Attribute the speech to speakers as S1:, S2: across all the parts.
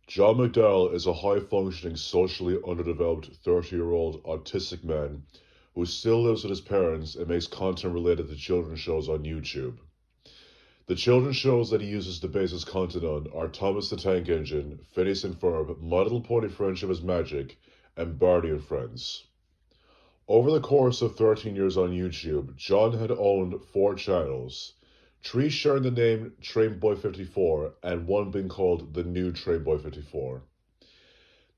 S1: John McDowell is a high-functioning, socially underdeveloped 30-year-old autistic man who still lives with his parents and makes content related to children's shows on YouTube. The children's shows that he uses to base his content on are Thomas the Tank Engine, Phineas and Ferb, My Little Pony Friendship is Magic, and Barney and Friends. Over the course of 13 years on YouTube, John had owned 4 channels, 3 sharing the name TrainBoy54 and 1 being called The New TrainBoy54.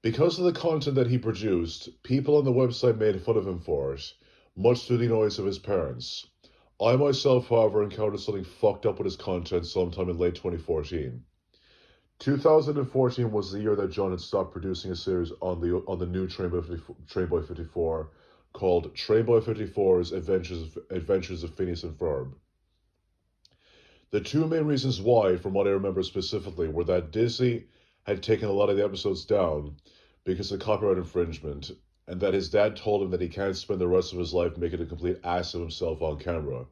S1: Because of the content that he produced, people on the website made fun of him for it, much to the annoyance of his parents. I myself, however, encountered something fucked up with his content sometime in late 2014. 2014 was the year that John had stopped producing a series on the new TrainBoy54 called TrainBoy54's Adventures of Phineas and Ferb. The 2 main reasons why, from what I remember specifically, were that Disney had taken a lot of the episodes down because of copyright infringement, and that his dad told him that he can't spend the rest of his life making a complete ass of himself on camera,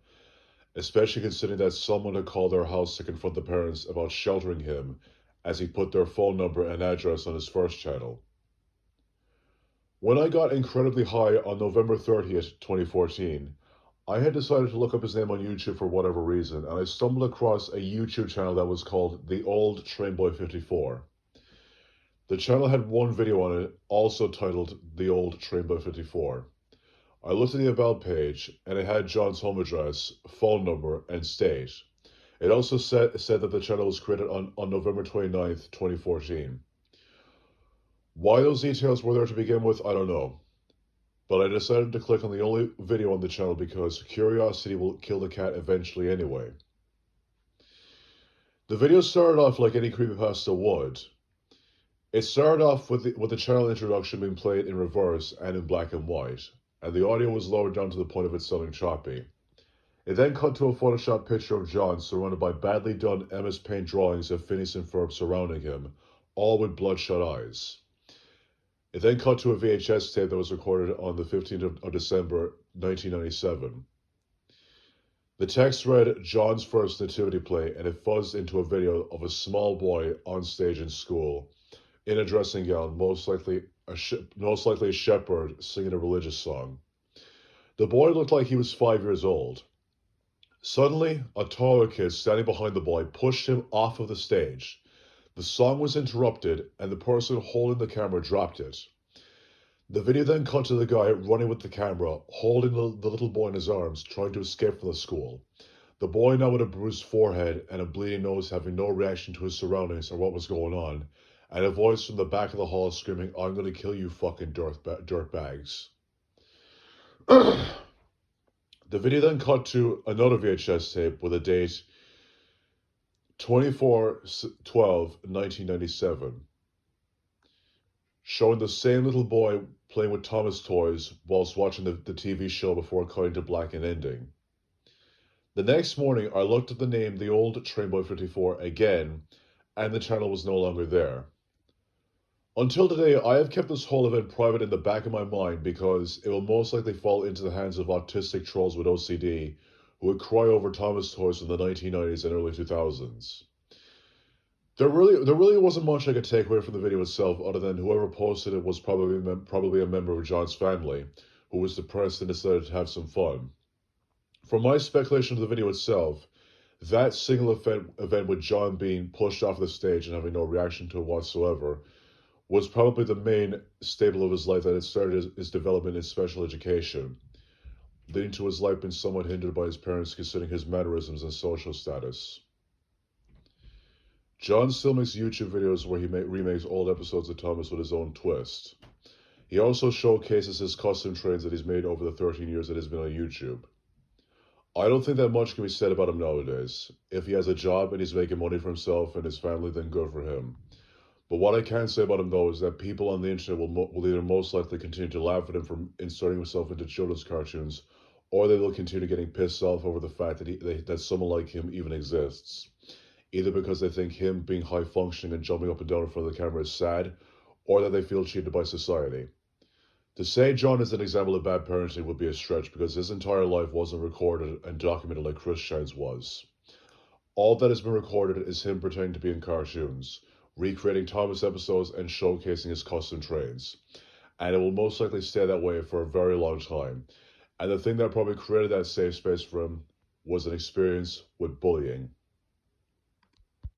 S1: especially considering that someone had called their house to confront the parents about sheltering him as he put their phone number and address on his first channel. When I got incredibly high on November 30th, 2014, I had decided to look up his name on YouTube for whatever reason, and I stumbled across a YouTube channel that was called The Old Trainboy54. The channel had 1 video on it, also titled The Old Trainboy54. I looked at the About page, and it had John's home address, phone number, and state. It also said that the channel was created on November 29th, 2014. Why those details were there to begin with, I don't know. But I decided to click on the only video on the channel because curiosity will kill the cat eventually anyway. The video started off like any creepypasta would. It started off with the channel introduction being played in reverse and in black and white, and the audio was lowered down to the point of it sounding choppy. It then cut to a Photoshop picture of John surrounded by badly done MS Paint drawings of Phineas and Ferb surrounding him, all with bloodshot eyes. It then cut to a VHS tape that was recorded on the 15th of December, 1997. The text read John's first nativity play, and it fuzzed into a video of a small boy on stage in school, in a dressing gown, most likely a shepherd singing a religious song. The boy looked like he was 5 years old. Suddenly, a taller kid standing behind the boy pushed him off of the stage. The song was interrupted, and the person holding the camera dropped it. The video then cut to the guy running with the camera, holding the little boy in his arms, trying to escape from the school. The boy, now with a bruised forehead and a bleeding nose, having no reaction to his surroundings or what was going on, and a voice from the back of the hall screaming, "I'm going to kill you fucking dirtbags." The video then cut to another VHS tape with a date 24/12/1997, showing the same little boy playing with Thomas toys whilst watching the TV show before cutting to black and ending. The next morning, I looked at the name The Old Trainboy54 again, and the channel was no longer there. Until today, I have kept this whole event private in the back of my mind because it will most likely fall into the hands of autistic trolls with OCD who would cry over Thomas toys in the 1990s and early 2000s. There really wasn't much I could take away from the video itself, other than whoever posted it was probably a member of John's family, who was depressed and decided to have some fun. From my speculation of the video itself, that single event with John being pushed off the stage and having no reaction to it whatsoever was probably the main staple of his life that had started his development in special education, leading to his life being somewhat hindered by his parents considering his mannerisms and social status. John still makes YouTube videos where he remakes old episodes of Thomas with his own twist. He also showcases his custom trains that he's made over the 13 years that he's been on YouTube. I don't think that much can be said about him nowadays. If he has a job and he's making money for himself and his family, then good for him. But what I can say about him, though, is that people on the internet will either most likely continue to laugh at him for inserting himself into children's cartoons, or they will continue getting pissed off over the fact that someone like him even exists. Either because they think him being high-functioning and jumping up and down in front of the camera is sad, or that they feel cheated by society. To say John is an example of bad parenting would be a stretch because his entire life wasn't recorded and documented like Chris Shine's was. All that has been recorded is him pretending to be in cartoons, recreating Thomas episodes and showcasing his custom trains. And it will most likely stay that way for a very long time. And the thing that probably created that safe space for him was an experience with bullying.